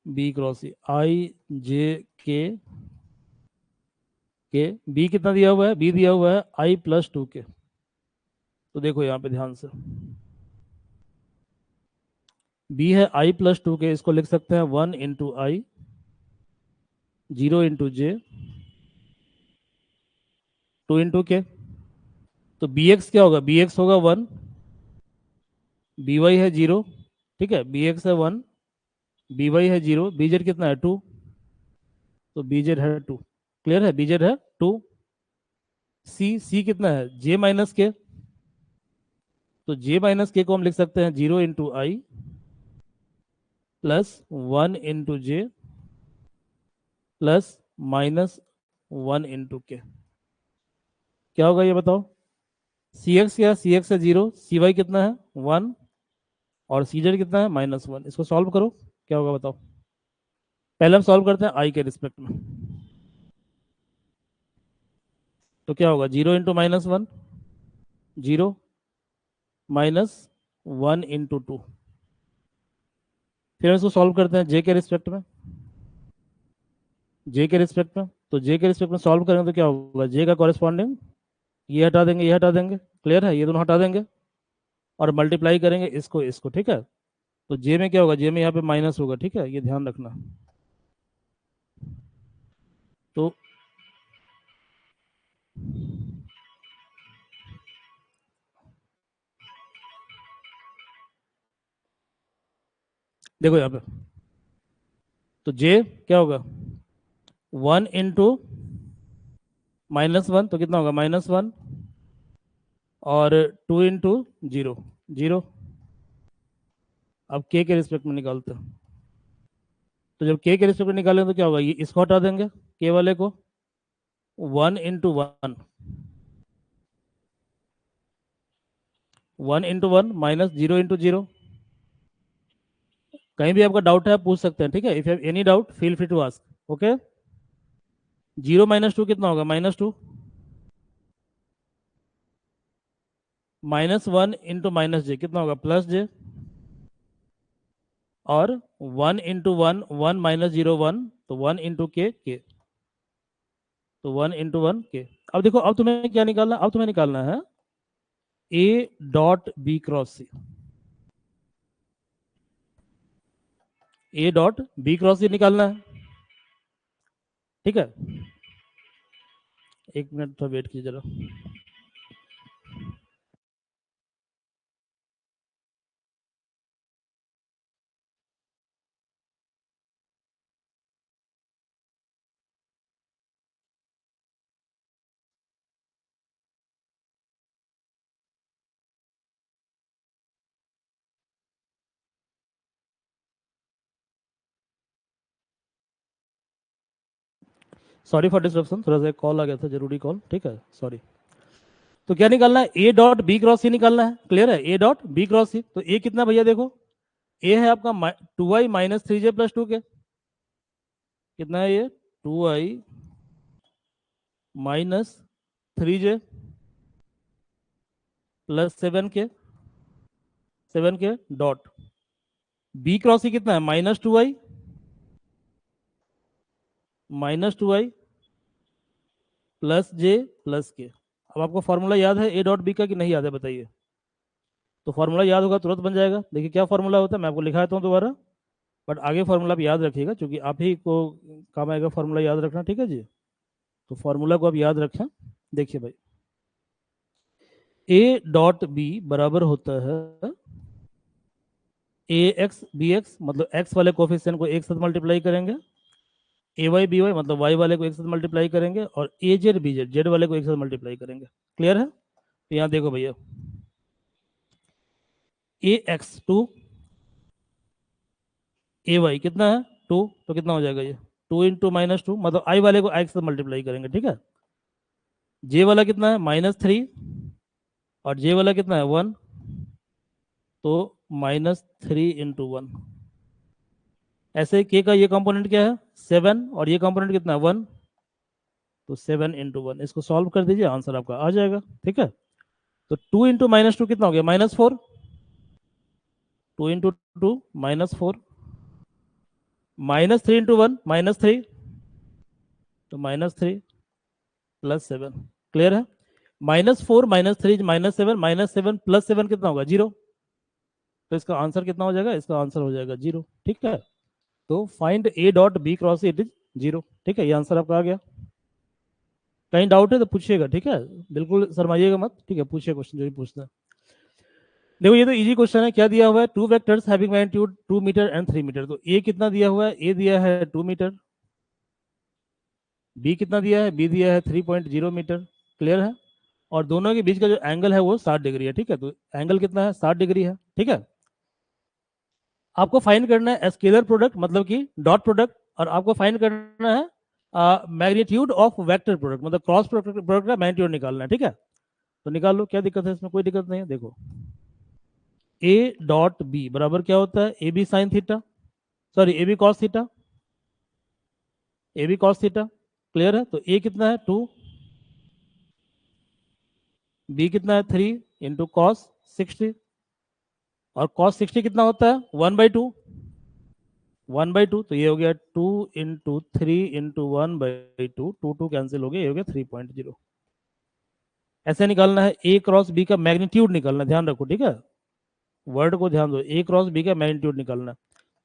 A: बी क्रॉस सी आई जे के बी कितना दिया हुआ है, बी दिया हुआ है आई प्लस टू के। तो देखो यहाँ पे ध्यान से, बी है आई प्लस टू के, इसको लिख सकते हैं 1 × I, 0 × J, 2 × K। तो बी एक्स क्या होगा, बी एक्स होगा 1, बी वाई है 0, ठीक है। बी एक्स है 1, बी वाई है 0, बी जेड कितना है 2, तो बी जेड है 2। क्लियर है, बी जेड है 2। सी कितना है जे माइनस के, तो जे माइनस के को हम लिख सकते हैं 0 × I plus 1 × J plus -1 × K। क्या होगा ये बताओ, सी एक्स क्या, सी एक्स है 0, सी वाई कितना है 1 और सी जेड कितना है -1। इसको सॉल्व करो, क्या होगा बताओ। पहले हम सॉल्व करते हैं आई के रिस्पेक्ट में। तो क्या होगा 0 × -1, 0 -1 × 2। फिर हम इसको सॉल्व करते हैं जे के रिस्पेक्ट में, जे के रिस्पेक्ट में। तो जे के रिस्पेक्ट में सॉल्व करेंगे तो क्या होगा, जे का कॉरेस्पॉन्डिंग ये हटा देंगे, ये हटा देंगे, क्लियर है, ये दोनों हटा देंगे और मल्टीप्लाई करेंगे इसको इसको, ठीक है। तो जे में क्या होगा, जे में यहाँ पे माइनस होगा, ठीक है, ये ध्यान रखना। तो देखो यहाँ पे, तो जे क्या होगा 1 × -1, तो कितना होगा -1, और 2 × 0, 0। अब के रिस्पेक्ट में निकालते हैं। तो जब के रिस्पेक्ट में निकालेंगे तो क्या होगा, ये इसको हटा देंगे के वाले को, 1 × 1, 1 × 1 -0 × 0। कहीं भी आपका डाउट है आप पूछ सकते हैं, ठीक है। If you have any doubt feel free to ask, okay. 0 - 2 कितना होगा -2, -1 × -J कितना होगा +J, और 1 × 1 1 -0 1, तो 1 × K, तो 1 × 1 K। अब देखो, अब तुम्हें क्या निकालना, अब तुम्हें निकालना है A dot B cross C। A dot B cross C निकालना है, ठीक है। एक मिनट थोड़ा वेट कीजिए जरा। सॉरी फॉर डिस्टरप्शन, थोड़ा सा कॉल आ गया था, जरूरी कॉल, ठीक है, सॉरी। तो क्या निकालना है, ए डॉट बी क्रॉस सी निकालना है, क्लियर है, ए डॉट बी क्रॉस सी। तो ए कितना भैया देखो, ए है आपका 2i -3j + 2k, कितना है ये 2i -3j + 7k dot b cross सी कितना है -2i +j + k। अब आपको फॉर्मूला याद है ए डॉट बी का कि नहीं याद है बताइए। तो फॉर्मूला याद होगा तुरंत बन जाएगा। देखिए क्या फॉर्मूला होता है, मैं आपको लिखा देता हूँ दोबारा, बट आगे फॉर्मूला आप याद रखिएगा क्योंकि आप ही को काम आएगा फॉर्मूला याद रखना, ठीक है जी। तो फॉर्मूला को आप याद रखें। देखिए भाई, ए डॉट बी बराबर होता है ए एक्स बी एक्स, मतलब एक्स वाले कोफिशिएंट को एक साथ मल्टीप्लाई करेंगे, ए वाई बी वाई मतलब वाई वाले को एक साथ मल्टीप्लाई करेंगे, और ए जेड बी जेड जेड वाले को एक साथ मल्टीप्लाई करेंगे। क्लियर है, तो यहाँ देखो भैया, ए एक्स 2, ए वाई कितना है 2, तो कितना हो जाएगा ये 2 × -2, मतलब आई वाले को आई के साथ मल्टीप्लाई करेंगे, ठीक है। जे वाला कितना है -3, और जे वाला कितना है 1, तो -3 × 1, ऐसे के का ये कंपोनेंट क्या है 7 और ये कंपोनेंट कितना 1, तो 7 इंटू 1, इसको सॉल्व कर दीजिए, आंसर आपका आ जाएगा। ठीक है, तो 2 इंटू -2 कितना हो गया -4, 2 इंटू 2 -4, -3 इंटू 1 -3, तो -3 प्लस 7, क्लियर है। -4 -3 -7, -7 प्लस 7 कितना होगा 0, तो इसका आंसर कितना हो जाएगा, इसका आंसर हो जाएगा 0। ठीक है, तो find a dot b cross it is 0। ठीक है, ये आंसर आपका आ गया। कहीं डाउट है तो पूछिएगा, ठीक है, बिल्कुल शर्माइएगा मत, ठीक है, पूछिए क्वेश्चन जो भी पूछना है। देखो ये तो इजी क्वेश्चन है, क्या दिया हुआ है, 2 vectors having magnitude 2 metre and 3 metre. तो ए कितना दिया हुआ है, ए दिया है 2 मीटर, बी कितना दिया है, बी दिया है 3.0 मीटर, क्लियर है, और दोनों के बीच का जो एंगल है वो 60 डिग्री है। ठीक है, तो एंगल कितना है 60 डिग्री है। ठीक है, आपको फाइंड करना है स्केलर प्रोडक्ट मतलब कि डॉट प्रोडक्ट, और आपको फाइंड करना है मैग्नीट्यूड ऑफ वेक्टर प्रोडक्ट मतलब क्रॉस प्रोडक्ट का मैग्नीट्यूड निकालना है। ठीक है, तो निकाल लो, क्या दिक्कत है इसमें, कोई दिक्कत नहीं है। देखो ए डॉट बी बराबर क्या होता है, A B sine theta, sorry a B cos theta, a B cos theta, clear है। तो ए कितना है 2, बी कितना है 3 इंटू कॉस 60, और कॉस 60 कितना होता है 1/2, 1/2, तो ये हो गया 2 इंटू 3 इंटू 1/2, 2 कैंसिल हो गया, ये हो गया 3.0। ऐसे निकालना है ए क्रॉस बी का मैग्नीट्यूड निकालना, ध्यान रखो, ठीक है, वर्ड को ध्यान दो, ए क्रॉस बी का मैग्नीट्यूड निकालना।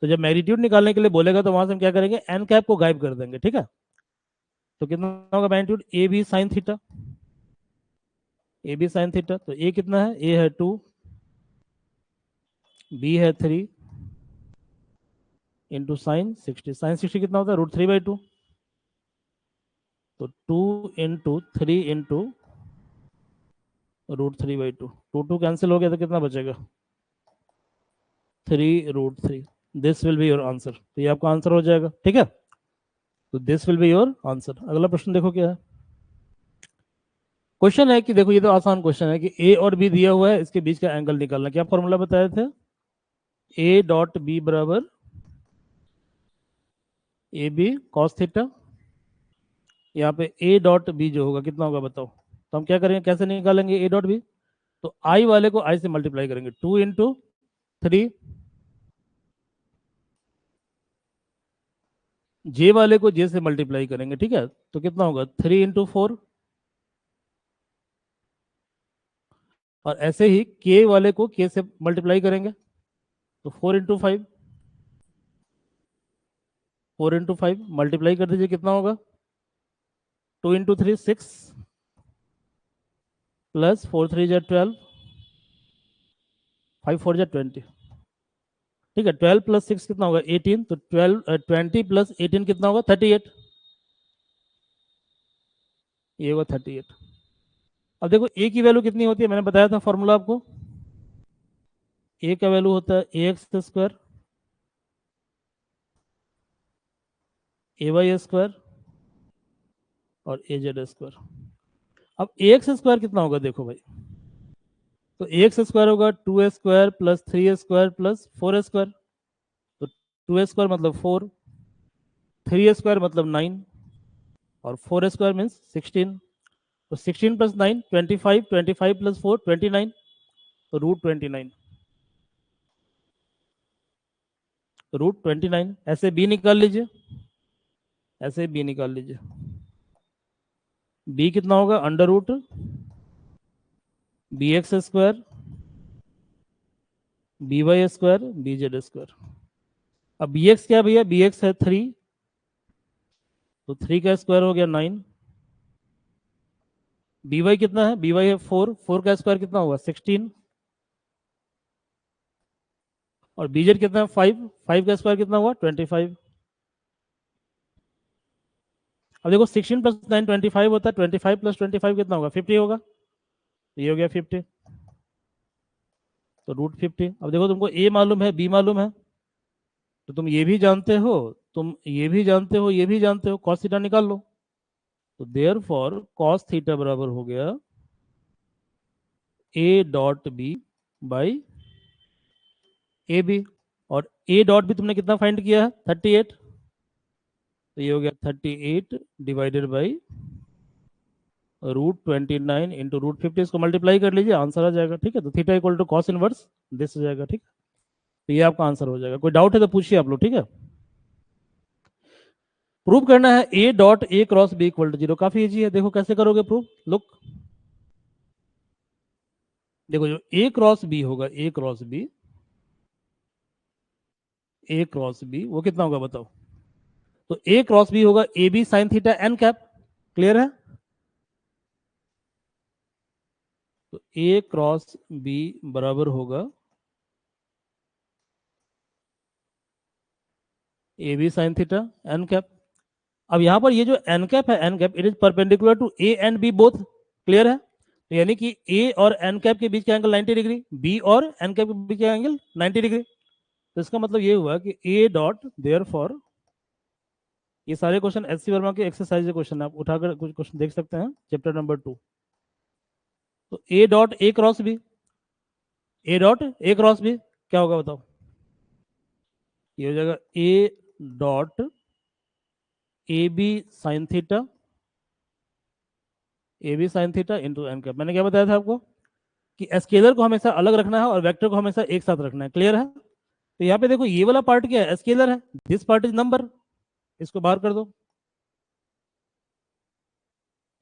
A: तो जब मैग्नीट्यूड निकालने के लिए बोलेगा तो वहां से हम क्या करेंगे, एन कैप को गायब कर देंगे। ठीक है, तो कितना होगा magnitude, a B sine theta, a B sine theta, तो ए कितना है, ए है 2, बी है 3 इंटू साइन 60, साइन 60 कितना होता है √3/2, तो 2 इंटू 3 इंटू √3/2, 2 कैंसिल हो गया तो कितना बचेगा 3√3। This will be your answer, तो ये आपका आंसर हो जाएगा। ठीक है, तो this will be your answer. अगला प्रश्न देखो क्या है, क्वेश्चन है कि देखो ये तो आसान क्वेश्चन है कि ए और बी दिया हुआ है, इसके बीच का एंगल निकालना, क्या फॉर्मूला बताए थे, ए डॉट बी बराबर ए बी कॉस थीटा, यहाँ पे ए डॉट बी जो होगा कितना होगा बताओ, तो हम क्या करेंगे, कैसे निकालेंगे ए डॉट बी, तो आई वाले को आई से मल्टीप्लाई करेंगे, 2 इंटू 3, जे वाले को जे से मल्टीप्लाई करेंगे। ठीक है, तो कितना होगा 3 इंटू 4, और ऐसे ही के वाले को के से मल्टीप्लाई करेंगे, तो 4 इंटू 5, 4 इंटू 5 मल्टीप्लाई कर दीजिए, कितना होगा 2 इंटू 3 6 प्लस 4 3 जा 12, 5 4 जा 20। ठीक है, 12 प्लस 6 कितना होगा 18, तो 20 प्लस 18 कितना होगा 38, ये होगा 38। अब देखो ए की वैल्यू कितनी होती है, मैंने बताया था फॉर्मूला आपको, ए का वैल्यू होता है ए एक्स स्क्वायर ए वाई स्क्वायर और ए जेड स्क्वायर। अब ए एक्स स्क्वायर कितना होगा देखो भाई, तो ए एक्स स्क्वायर होगा 2 square plus 3 square plus 4 square, तो 2 स्क्वायर मतलब 4, 3 स्क्वायर मतलब 9, और 4 स्क्वायर मीन्स 16, तो 16 प्लस 9 25, 25 प्लस 4 29, तो √29, √29। ऐसे बी निकाल लीजिए, ऐसे बी निकाल लीजिए, बी कितना होगा under root b x square b y square b z square. अब बी एक्स क्या भैया, बी एक्स है 3, तो 3 का स्क्वायर हो गया 9, बी वाई कितना है, बी वाई है 4, 4 का स्क्वायर कितना होगा 16, और बी जेड कितना है 5, 5 का स्क्वायर कितना हुआ 25। अब देखो 16 प्लस 9 25 होता है, 25 प्लस 25 कितना होगा 50 होगा, तो ये हो गया 50, तो √50। अब देखो तुमको ए मालूम है बी मालूम है, तो तुम ये भी जानते हो, तुम ये भी जानते हो, ये भी जानते हो, कॉस थीटा निकाल लो, तो देयर फॉर कॉस थीटा बराबर हो गया a dot b by a b, और ए डॉट भी तुमने कितना फाइंड किया है 38, तो ये हो गया 38 डिवाइडेड बाई √29 इंटू √50, इसको मल्टीप्लाई कर लीजिए, आंसर आ जाएगा। ठीक है, तो theta equal to cos inverse this हो जाएगा। ठीक है, तो ये आपका आंसर हो जाएगा। कोई डाउट है तो पूछिए आप लोग। ठीक है, प्रूव करना है a dot a cross B equal to 0। काफी इजी है, देखो कैसे करोगे प्रूव। लुक, देखो जो ए क्रॉस बी होगा, a cross B, a cross b वो कितना होगा बताओ। तो ए क्रॉस बी होगा A B sine theta n cap. Clear है, तो ए क्रॉस बी बराबर होगा A B sine theta n cap. अब यहां पर ये जो एन कैप है, n cap it is perpendicular to a and b both. Clear है, तो यानी कि ए और एन कैप के बीच का एंगल 90 डिग्री, बी और एन कैप के बीच का एंगल 90 डिग्री। तो इसका मतलब ये हुआ कि ए डॉट देयर फॉर, ये सारे क्वेश्चन एस सी वर्मा के एक्सरसाइज क्वेश्चन आप उठाकर कुछ क्वेश्चन देख सकते हैं चैप्टर नंबर 2। तो a dot a cross B, a dot a cross B क्या होगा बताओ। ये हो जाएगा a dot a B sine theta, a B sine theta into n cap. मैंने क्या बताया था आपको कि स्केलर को हमेशा अलग रखना है और वेक्टर को हमेशा एक साथ रखना है। क्लियर है, तो यहाँ पे देखो ये वाला पार्ट क्या है, स्केलर है, दिस पार्ट इज नंबर, इसको बाहर कर दो,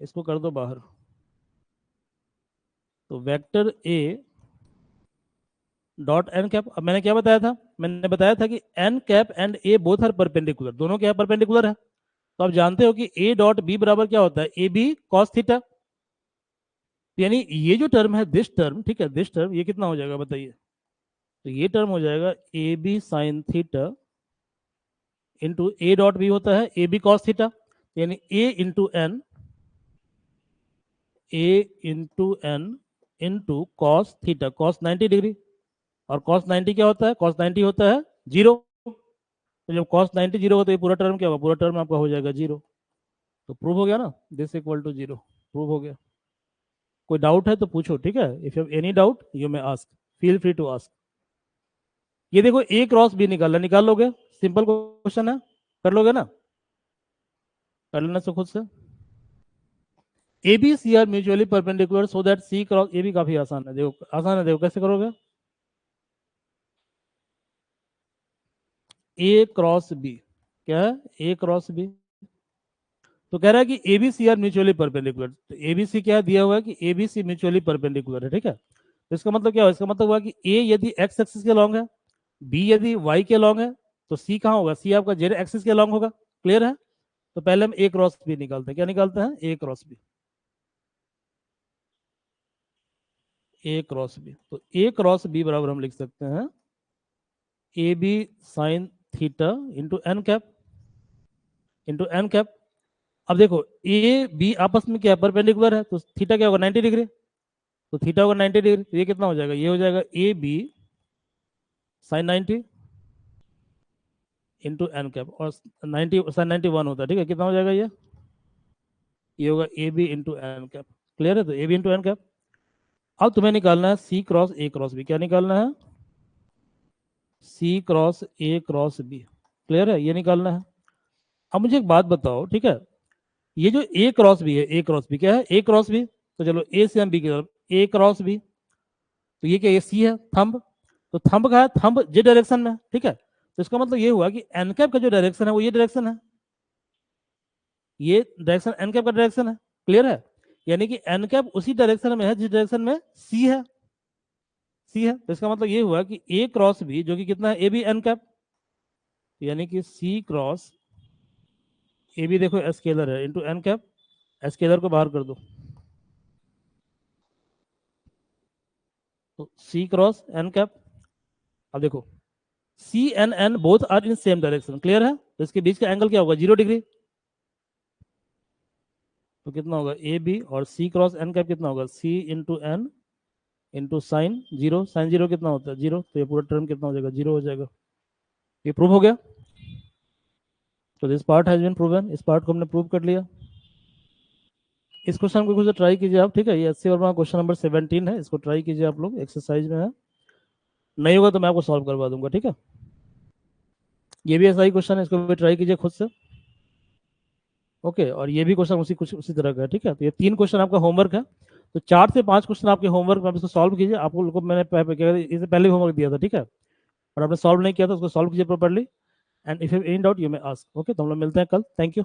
A: इसको कर दो बाहर। तो vector a dot n cap. अब मैंने क्या बताया था, मैंने बताया था कि n cap and a both are perpendicular, दोनों क्या परपेंडिकुलर है। तो आप जानते हो कि ए डॉट बी बराबर क्या होता है, ए बी कॉस थीटा। यानी ये जो टर्म है दिस टर्म, ठीक है, दिस टर्म ये कितना हो जाएगा बताइए। तो ये टर्म हो जाएगा A B sine theta into A dot B होता है ए बी कॉस थीटा, यानी A into n, A into n into cos theta, cos 90 degree. और कॉस 90 क्या होता है, कॉस 90 होता है 0। तो जब कॉस 90 0 हो तो ये पूरा टर्म क्या होगा, पूरा टर्म आपका हो जाएगा 0। तो प्रूव हो गया ना, दिस इक्वल टू 0, प्रूव हो गया। कोई डाउट है तो पूछो। ठीक है, if you have any doubt you may ask, feel free to ask. ये देखो ए क्रॉस बी निकालना, निकाल लोगे, सिंपल क्वेश्चन है, कर लोगे ना, कर लेना से खुद से। A b c are mutually perpendicular so that c cross a b, काफी आसान है, देखो आसान है, देखो कैसे करोगे। ए क्रॉस बी क्या है, ए क्रॉस बी, तो कह रहा है कि a b c are mutually perpendicular. तो ए बी सी क्या दिया हुआ है कि a b c mutually perpendicular है। ठीक है, तो इसका मतलब क्या हुआ, इसका मतलब हुआ कि ए यदि एक्स एक्सिस के लॉन्ग है, बी यदि वाई के लॉन्ग है, तो सी कहाँ होगा, सी आपका जेड एक्सिस के लॉन्ग होगा। क्लियर है, तो पहले हम ए क्रॉस बी निकालते हैं। क्या निकालते हैं, a cross B, a cross B. तो ए क्रॉस बी बराबर हम लिख सकते हैं a B sine theta into n cap, into n cap. अब देखो ए बी आपस में क्या परपेंडिकुलर है, तो थीटा क्या होगा 90 डिग्री, तो थीटा होगा 90 डिग्री, तो ये कितना हो जाएगा, ये हो जाएगा A B sine 90 into n cap, और 90 साइन 91 होता है। ठीक है, कितना हो जाएगा ये होगा ए B into n cap. Clear है, तो ए बी इंटू एन कैप। अब तुम्हें निकालना है C cross A cross B. क्या निकालना है, C cross A cross B. Clear है, ये निकालना है। अब मुझे एक बात बताओ, ठीक है, ये जो ए क्रॉस बी है, ए क्रॉस बी क्या है, ए क्रॉस बी, तो चलो ए से हम बी की तरफ, ए क्रॉस बी, तो ये क्या, ये सी है, थंब। तो थंब का है, थंब जे डायरेक्शन में। ठीक है, तो इसका मतलब ये हुआ कि एन कैप का जो डायरेक्शन है वो ये डायरेक्शन है, ये डायरेक्शन एन कैप का डायरेक्शन है। क्लियर है, यानी कि एन कैप उसी डायरेक्शन में है जिस डायरेक्शन में सी है, सी है। तो इसका मतलब ये हुआ कि ए क्रॉस बी जो कि कितना है, ए बी एन कैप, यानी कि सी क्रॉस ए बी, देखो स्केलर है, इंटू एन कैप, स्केलर को बाहर कर दो, तो सी क्रॉस एन कैप। अब देखो c n n both are in same direction. Clear है, तो इसके बीच का एंगल क्या होगा, 0 डिग्री। तो कितना होगा ए बी, और सी क्रॉस एन कैप कितना होगा, C into n into sine 0, sine 0 कितना होता है 0, तो ये पूरा टर्म कितना हो जाएगा, 0 हो जाएगा। ये प्रूव हो गया। तो this part has been proven, इस पार्ट को हमने प्रूव कर लिया। इस क्वेश्चन को कुछ ट्राई कीजिए आप। ठीक है, ये एससी वर्मा क्वेश्चन नंबर 17 है, इसको ट्राई कीजिए आप लोग, एक्सरसाइज में है, नहीं होगा तो मैं आपको सॉल्व करवा दूंगा। ठीक है, ये भी ऐसा ही क्वेश्चन है, इसको भी ट्राई कीजिए खुद से। ओके, और ये भी क्वेश्चन उसी कुछ उसी तरह का है, ठीक है। तो ये 3 क्वेश्चन आपका होमवर्क है। तो 4 से 5 क्वेश्चन आपके होमवर्क में, आप इसको सॉल्व कीजिए। आपको लोगों को मैंने इसे पहले भी होमवर्क दिया था, ठीक है, और आपने सॉल्व नहीं किया था, उसको सॉल्व कीजिए properly. And if you in doubt you may ask. Okay, तो हम लोग मिलते हैं कल। Thank you.